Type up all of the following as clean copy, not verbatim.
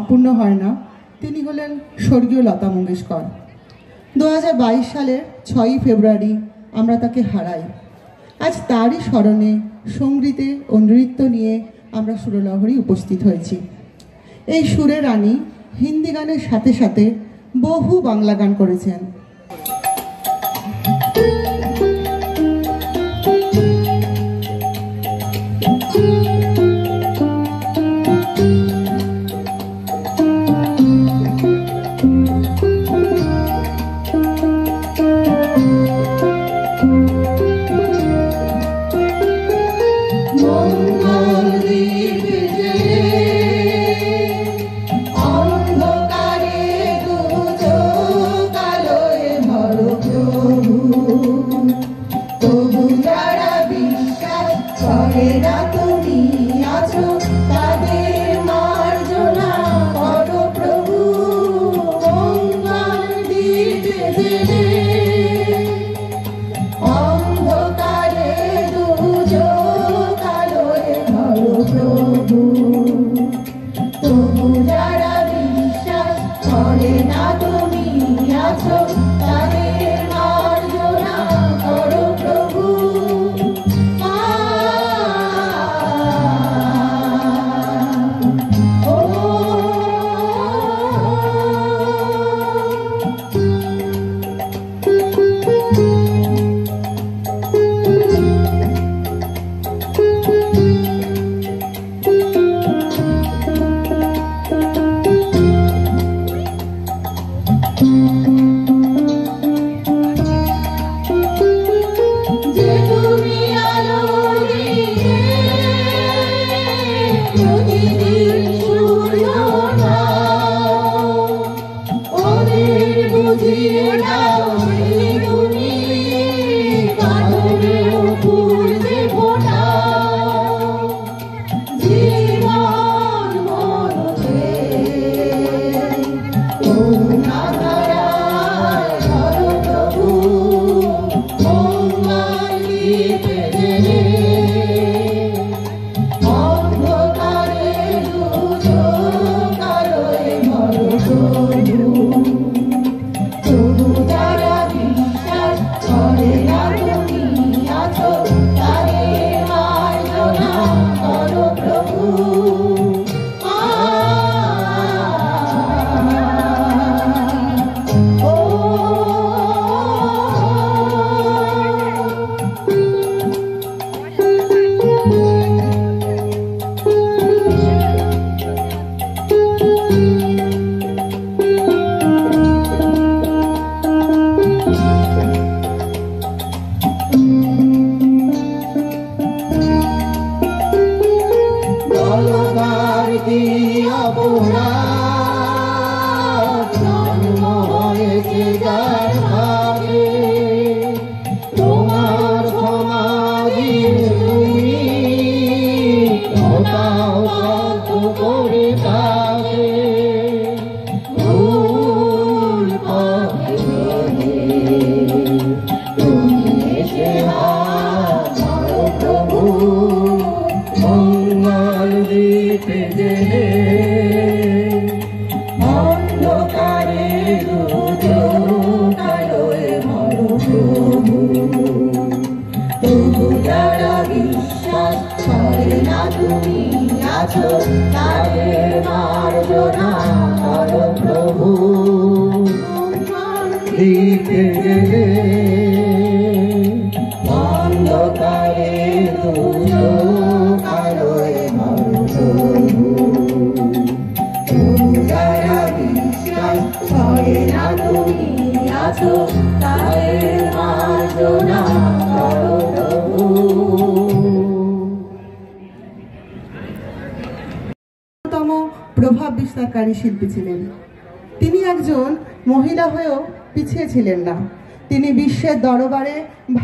সম্পূর্ণ হয় না, তিনি হলেন স্বর্গীয় লতা মঙ্গেশকর। 2022 সালের 6ই ফেব্রুয়ারি আমরা তাকে হারাই। আজ তারই স্মরণে সঙ্গীতে ও নৃত্য নিয়ে আমরা সুরলহরী উপস্থিত হয়েছি। এই সুরে রানী হিন্দি গানের সাথে সাথে বহু বাংলা গান করেছেন। প্রভাব বিস্তারকারী শিল্পী ছিলেন। তিনি একজন মহিলা হয়েও পিছিয়ে ছিলেন না। তিনি বিশ্বের দরবারে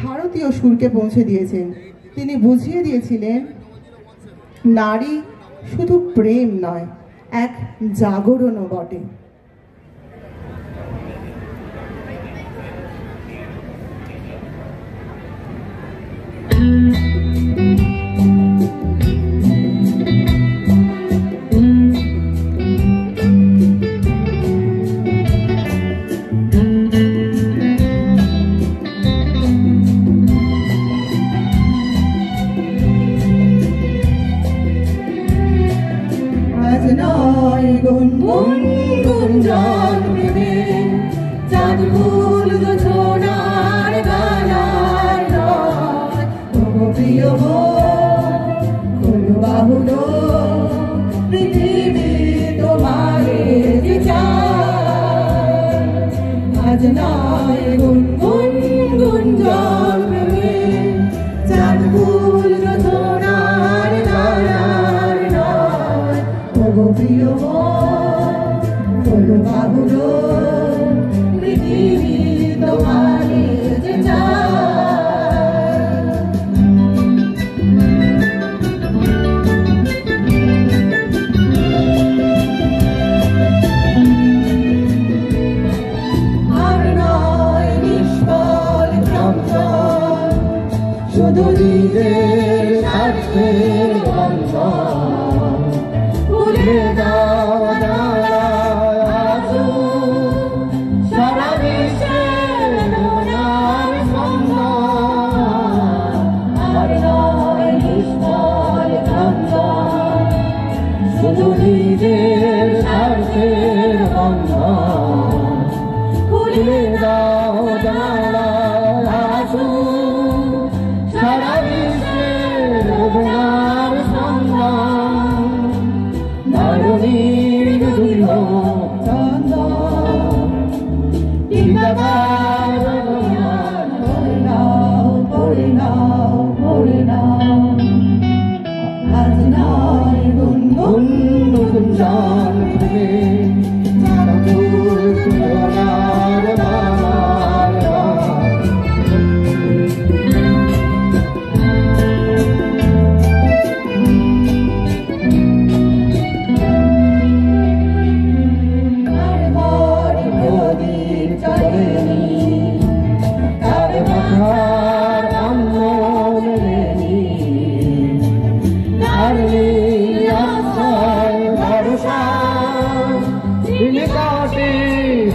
ভারতীয় সুরকে পৌঁছে দিয়েছেন। তিনি বুঝিয়ে দিয়েছিলেন নারী শুধু প্রেম নয়, এক জাগরণও বটে। নয় গুনগুন গুঞ্জন প্রেমে চাঁদ ফুল সোনার গানার নয় তবু প্রিয় বাহুল পৃথিবী তোমারে যে চায় আজ নয় গুনগুন গুঞ্জন প্রেমে চাঁদ ফুল সোনার গানার নয় তবু প্রিয় বাহুল পৃথিবী তোমারে যে চায় আর নয় নিষ্ফল ক্রন্দন শুধু নিজের স্বার্থের বন্ধন ভুলে দাও সারা বিশ্বের মনার সম্মান আর নয় নিষ্ফল ক্রন্দন শুধু নিজের স্বার্থের বন্ধন ভুলে দাও সারা বিশ্বের মনার সম্মান ধরণীর দুর্গ চন্দন পড়ে নাও আজ নয় গুনগুন গুঞ্জন প্রেমে চাঁদ ফুল সোনার মালার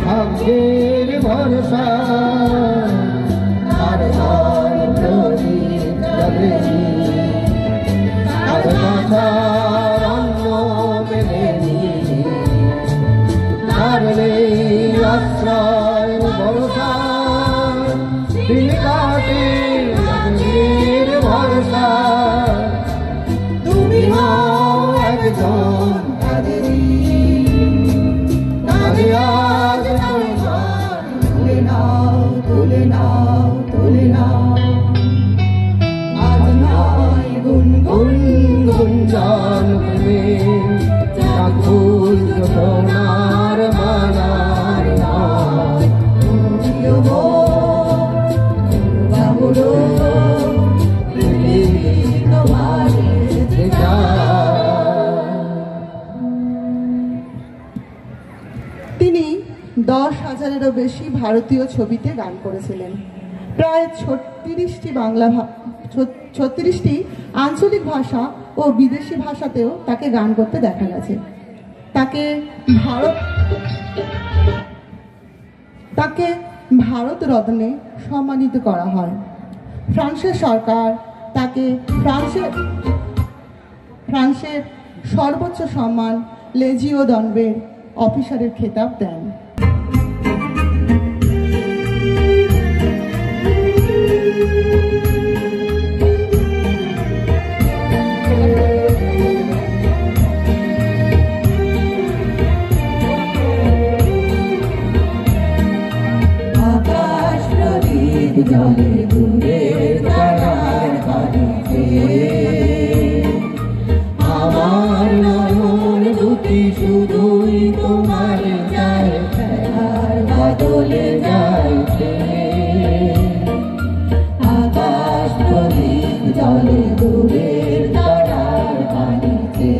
ভাগ্যের ভরসা আর নয় প্রদীপ জ্বলেনি আর মাথার অন্ন মেলেনি আর নেই আশ্রয় ভরসা দিন কাটে ভাগ্যের ভরসা তুমি হও একজন তাদেরই আজ তুলে নাও আজ নয় গুনগুন গুঞ্জন প্রেমে চাঁদ ফুল সোনার মালার নয় প্রিয় বাহুল পৃথিবী তোমারে যে চায়। তিনি 10,000-এরও বেশি ভারতীয় ছবিতে গান করেছিলেন। প্রায় 36টি আঞ্চলিক ভাষা ও বিদেশি ভাষাতেও তাকে গান করতে দেখা গেছে। তাকে ভারত রত্নে সম্মানিত করা হয়। ফ্রান্সের সরকার তাকে ফ্রান্সের সর্বোচ্চ সম্মান লেজিও দনবের অফিসারের খেতাব দেন। আকাশ প্রদীপ জলে দূরের তারার বাড়িতে আমার নয়ন দুটি শুধুই তোমার যায় খেলার বদলে যাইছে। আকাশ প্রদীপ জলে দূরের তারার বাড়িতে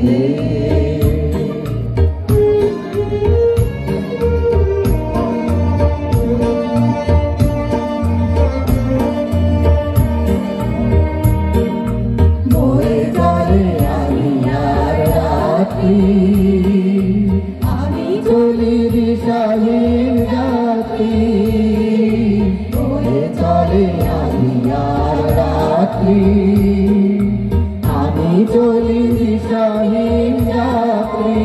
আমি চলি দিশাহীন যাত্রী বয়ে চলে আমি আর রাত্রি আমি চলি দিশাহীন যাত্রী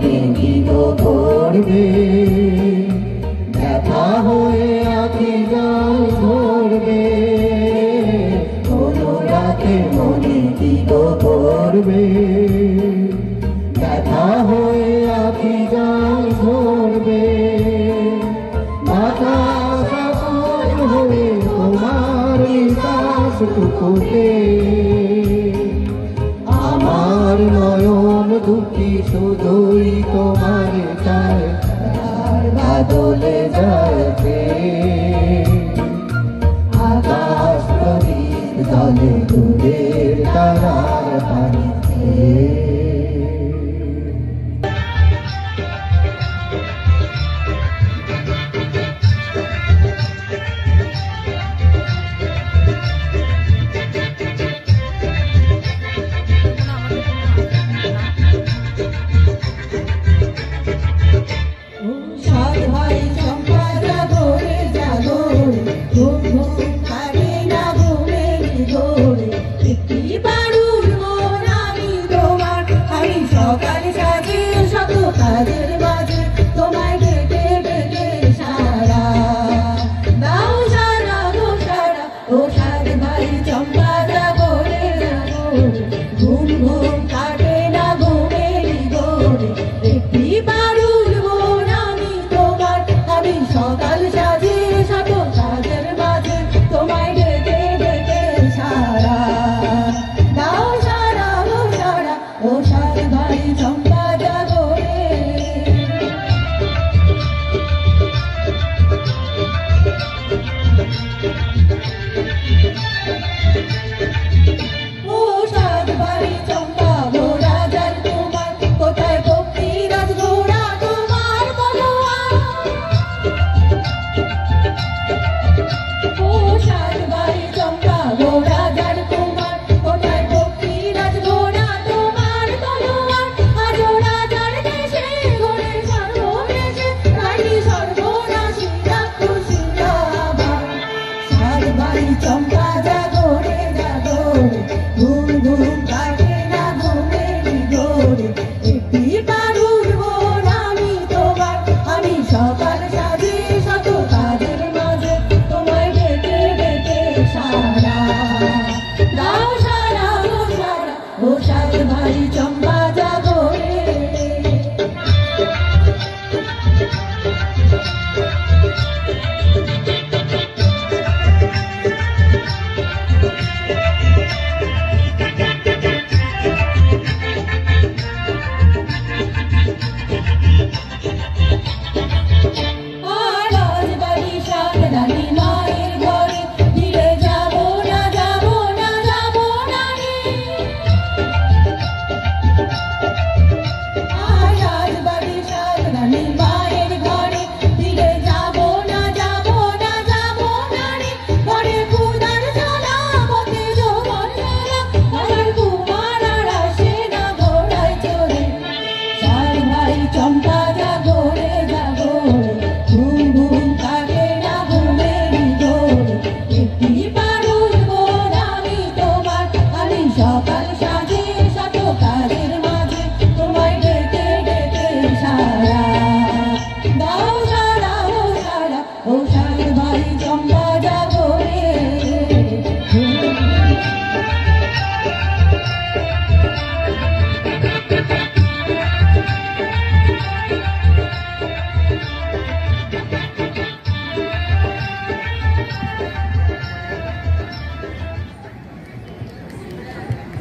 মনে দিল ভরবে, ব্যথা হয়ে আঁখি জল ভরবে, কোনো রাতে মনে দিল ভরবে, ব্যথা হয়ে আঁখি জল ভরবে, মাথা সফল হয়ে তোমার নিকাশটুকুতে আমার নয়ন দুটি শুধুই তোমার চায়, বাদলে যায় আকাশ প্রদীপ জলে দূরের তারার পানিতে।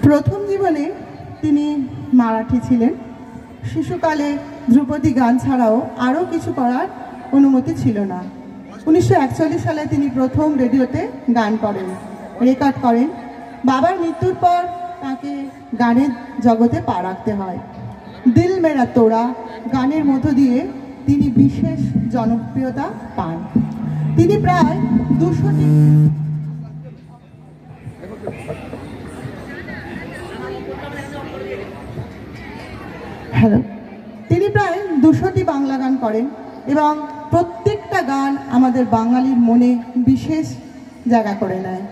প্রথম জীবনে তিনি মারাঠি ছিলেন। শিশুকালে ধ্রুপদী গান ছাড়াও আরও কিছু করার অনুমতি ছিল না। 1941 সালে তিনি প্রথম রেডিওতে গান করেন, রেকর্ড করেন। বাবার মৃত্যুর পর তাকে গানের জগতে পা রাখতে হয়। দিল মেরা তোড়া গানের মধ্য দিয়ে তিনি বিশেষ জনপ্রিয়তা পান। তিনি প্রায় 200টি তিনি প্রায় 200টি বাংলা গান করেন এবং প্রত্যেকটা গান আমাদের বাঙালির মনে বিশেষ জায়গা করে নেয়।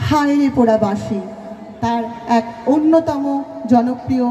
হায় রে পোড়া বাঁশি তার এক অন্যতম জনপ্রিয়